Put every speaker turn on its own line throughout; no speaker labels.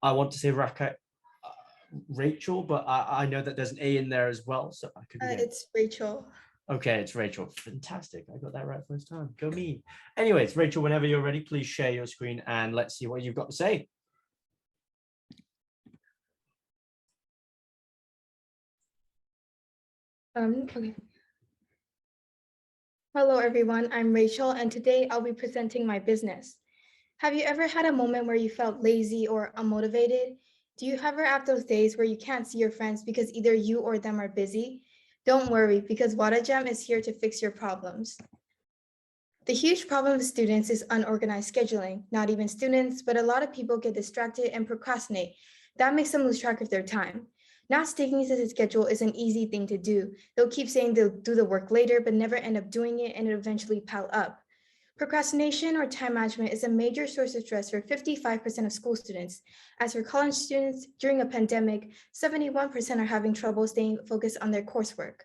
I want to say Rachel, but I know that there's an A in there as well, so I could be
It's Rachael.
Okay, it's Rachel. Fantastic. I got that right first time. Go me. Anyways, Rachel, whenever you're ready, please share your screen and let's see what you've got to say.
Okay. Hello, everyone. I'm Rachael, and today I'll be presenting my business. Have you ever had a moment where you felt lazy or unmotivated? Do you ever have those days where you can't see your friends because either you or them are busy? Don't worry, because WadaJam is here to fix your problems. The huge problem with students is unorganized scheduling. Not even students, but a lot of people get distracted and procrastinate. That makes them lose track of their time. Not sticking to the schedule is an easy thing to do. They'll keep saying they'll do the work later, but never end up doing it, and it eventually pile up. Procrastination or time management is a major source of stress for 55% of school students. As for college students, during a pandemic, 71% are having trouble staying focused on their coursework.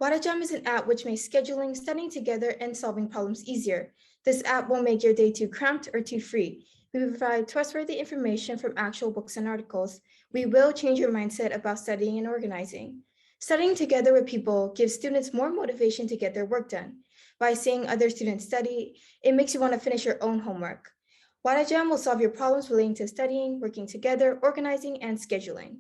WadaJam is an app which makes scheduling, studying together, and solving problems easier. This app won't make your day too cramped or too free. We provide trustworthy information from actual books and articles. We will change your mindset about studying and organizing. Studying together with people gives students more motivation to get their work done. By seeing other students study, it makes you want to finish your own homework. WadaJam will solve your problems relating to studying, working together, organizing, and scheduling.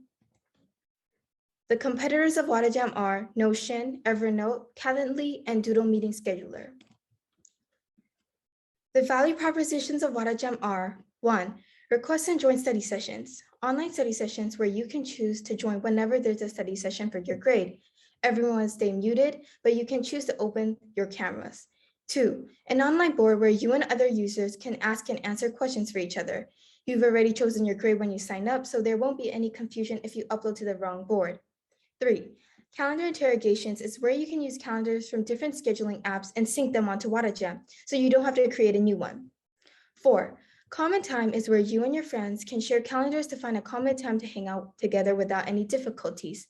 The competitors of WadaJam are Notion, Evernote, Calendly, and Doodle Meeting Scheduler. The value propositions of WadaJam are: 1. Request and join study sessions. Online study sessions where you can choose to join whenever there's a study session for your grade. Everyone will stay muted, but you can choose to open your cameras. 2. An online board where you and other users can ask and answer questions for each other. You've already chosen your grade when you sign up, so there won't be any confusion if you upload to the wrong board. 3. Calendar interrogations is where you can use calendars from different scheduling apps and sync them onto WadaJam, so you don't have to create a new one. 4. Common time is where you and your friends can share calendars to find a common time to hang out together without any difficulties.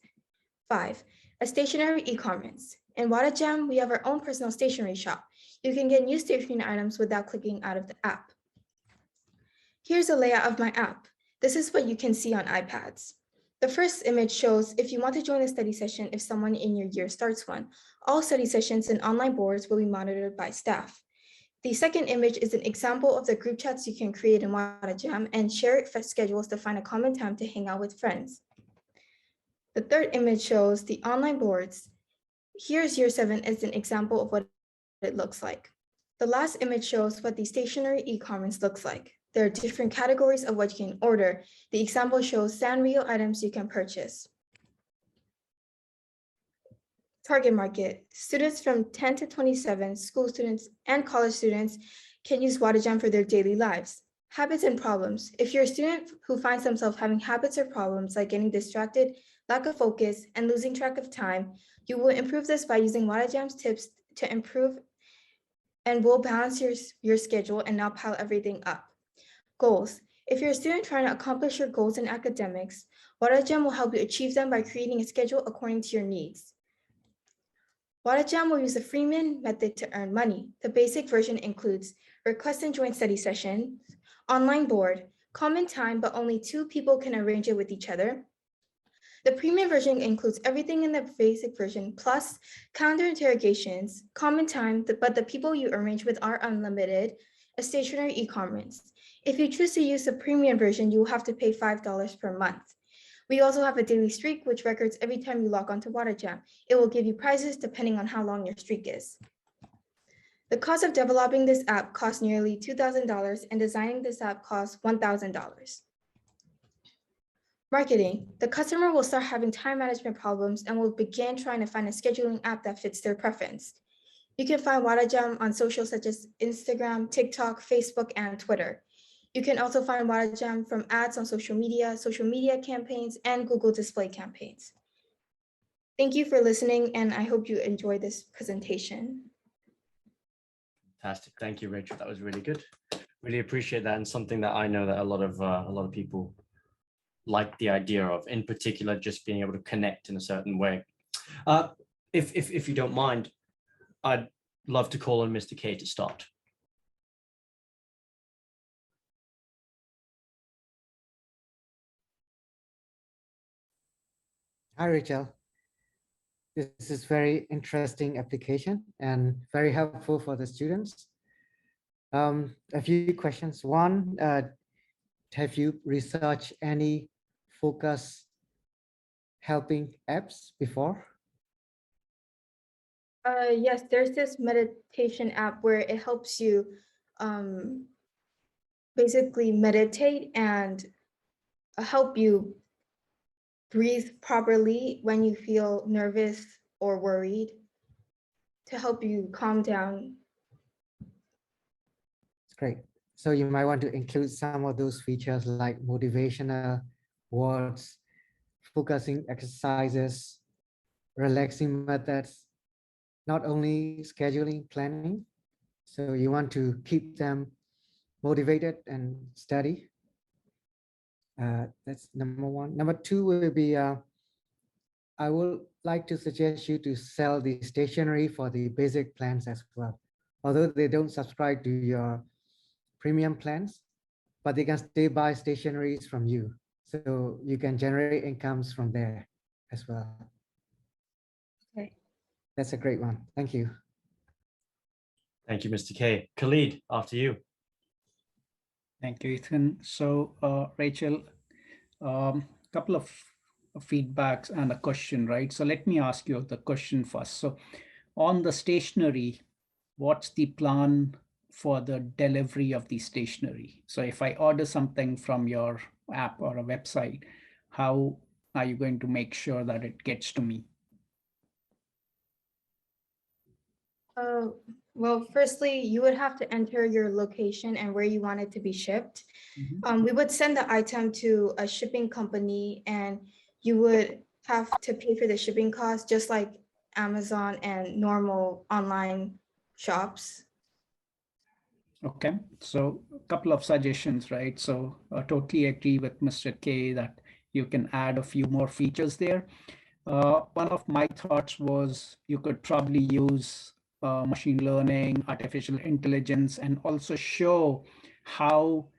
5. A stationery e-commerce. In WadaJam, we have our own personal stationery shop. You can get new stationery items without clicking out of the app. Here's a layout of my app. This is what you can see on iPads. The first image shows if you want to join a study session if someone in your year starts one. All study sessions and online boards will be monitored by staff. The second image is an example of the group chats you can create in WadaJam and share schedules to find a common time to hang out with friends. The third image shows the online boards. Here's year 7 as an example of what it looks like. The last image shows what the stationery e-commerce looks like. There are different categories of what you can order. The example shows Sanrio items you can purchase. Target market. Students from 10 to 27, school students and college students can use WadaJam for their daily lives. Habits and problems. If you're a student who finds themselves having habits or problems like getting distracted, lack of focus, and losing track of time, you will improve this by using WadaJam's tips to improve and will balance your schedule and not pile everything up. Goals. If you're a student trying to accomplish your goals in academics, WadaJam will help you achieve them by creating a schedule according to your needs. WadaJam will use the freemium method to earn money. The basic version includes request and join study sessions, online board, common time, but only 2 people can arrange it with each other. The premium version includes everything in the basic version, plus calendar interrogations, common time, but the people you arrange with are unlimited, a stationary e-commerce. If you choose to use the premium version, you will have to pay $5 per month. We also have a daily streak, which records every time you log on to WadaJam. It will give you prizes depending on how long your streak is. The cost of developing this app costs nearly $2,000 and designing this app costs $1,000. Marketing. The customer will start having time management problems and will begin trying to find a scheduling app that fits their preference. You can find WadaJam on social such as Instagram, TikTok, Facebook, and Twitter. You can also find WadaJam from ads on social media campaigns, and Google display campaigns. Thank you for listening, and I hope you enjoy this presentation.
Fantastic. Thank you, Rachel. That was really good. Really appreciate that, and something that I know that a lot of people like the idea of, in particular, just being able to connect in a certain way. If you don't mind, I'd love to call on Mr. K to start.
Hi, Rachel. This is very interesting application and very helpful for the students. A few questions. One, have you researched any focus helping apps before?
Yes, there's this meditation app where it helps you um, basically meditate and help you breathe properly when you feel nervous or worried to help you calm down.
It's great. So you might want to include some of those features like motivational words, focusing exercises, relaxing methods, not only scheduling, planning. So you want to keep them motivated and steady. That's number one. Number two will be, I would like to suggest you to sell the stationery for the basic plans as well. Although they don't subscribe to your premium plans, but they can still buy stationeries from you. So you can generate incomes from there as well.
Okay.
That's a great one. Thank you.
Thank you, Mr. K. Khalid, after you.
Thank you, Ethan. So, Rachel, couple of feedbacks and a question, right? So let me ask you the question first. So on the stationery, what's the plan for the delivery of the stationery? So if I order something from your app or a website, how are you going to make sure that it gets to me?
Well, firstly, you would have to enter your location and where you want it to be shipped.
Mhm.
We would send the item to a shipping company and you would have to pay for the shipping cost, just like Amazon and normal online shops.
Okay, so a couple of suggestions, right? So I totally agree with Mr. K that you can add a few more features there. One of my thoughts was you could probably use machine learning, artificial intelligence, and also show how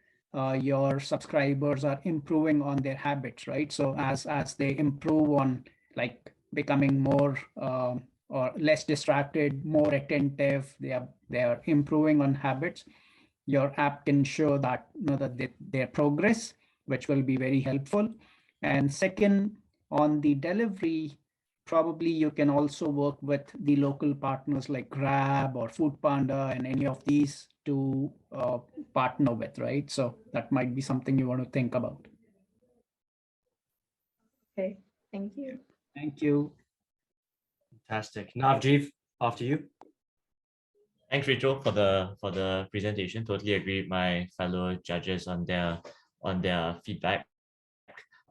your subscribers are improving on their habits, right? So as they improve on like becoming more or less distracted, more attentive, they are improving on habits. Your app can show that their progress, which will be very helpful. And second, on the delivery, probably you can also work with the local partners like Grab or Food Panda and any of these to partner with, right? So that might be something you want to think about.
Okay, thank you.
Thank you.
Fantastic. Navjeev, after you.
Thanks, Rachel, for the presentation. Totally agree with my fellow judges on their feedback.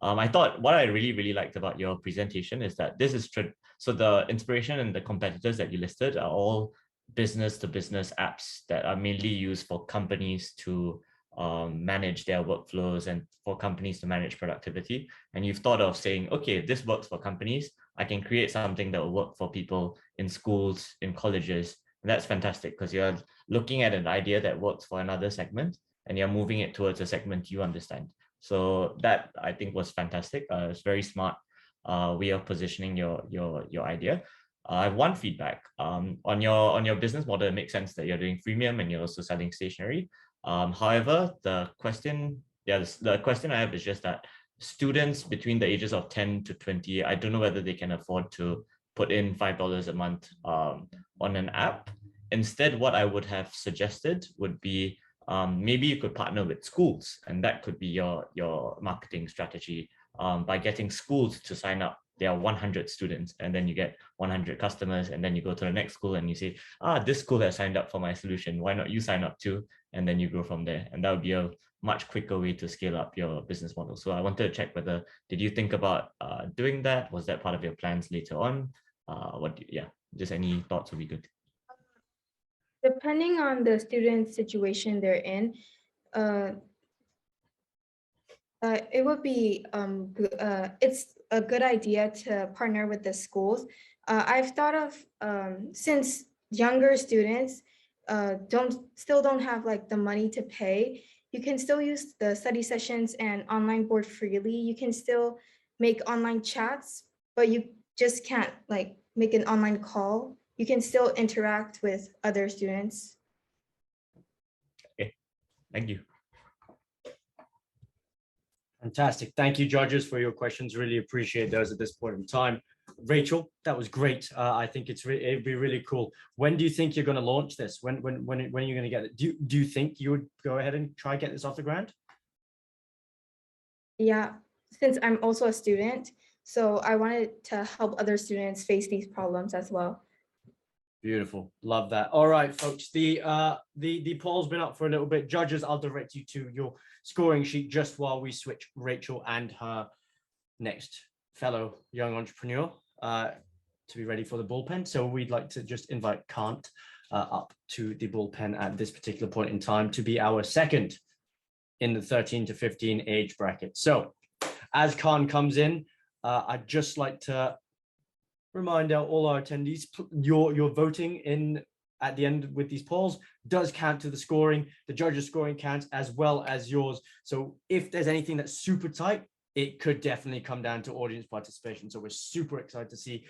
I thought what I really liked about your presentation is that this is so the inspiration and the competitors that you listed are all business to business apps that are mainly used for companies to manage their workflows and for companies to manage productivity. And you've thought of saying, okay, this works for companies. I can create something that will work for people in schools, in colleges. And that's fantastic because you're looking at an idea that works for another segment and you're moving it towards a segment you understand. So that I think was fantastic. It's very smart way of positioning your idea. I have one feedback on your business model. It makes sense that you're doing freemium and you're also selling stationery. However, the question I have is just that students between the ages of 10 to 20, I don't know whether they can afford to put in $5 a month on an app. Instead, what I would have suggested would be maybe you could partner with schools, and that could be your marketing strategy by getting schools to sign up. There are 100 students, and then you get 100 customers, and then you go to the next school and you say, this school has signed up for my solution. Why not you sign up too? And then you grow from there. And that would be a much quicker way to scale up your business model. So I wanted to check whether, did you think about doing that? Was that part of your plans later on? Just any thoughts would be good.
Depending on the student's situation they're in, it would be it's a good idea to partner with the schools. I've thought of since younger students still don't have like the money to pay, you can still use the study sessions and online board freely. You can still make online chats but you just can't like make an online call. You can still interact with other students.
Thank you.
Fantastic. Thank you, judges, for your questions. Really appreciate those at this point in time. Rachel, that was great. I think it'd be really cool. When do you think you're going to launch this? When are you going to get it? Do you think you would go ahead and try get this off the ground?
Yeah, since I'm also a student, so I wanted to help other students face these problems as well.
Beautiful. Love that. All right, folks. The poll's been up for a little bit. Judges, I'll direct you to your scoring sheet just while we switch Rachel and her next fellow young entrepreneur to be ready for the bullpen. So we'd like to just invite Kant up to the bullpen at this particular point in time to be our second in the 13 to 15 age bracket. So as Khan comes in, I'd just like to remind all our attendees, your voting in at the end with these polls does count to the scoring. The judges' scoring counts as well as yours. So if there's anything that's super tight, it could definitely come down to audience participation. So we're super excited to see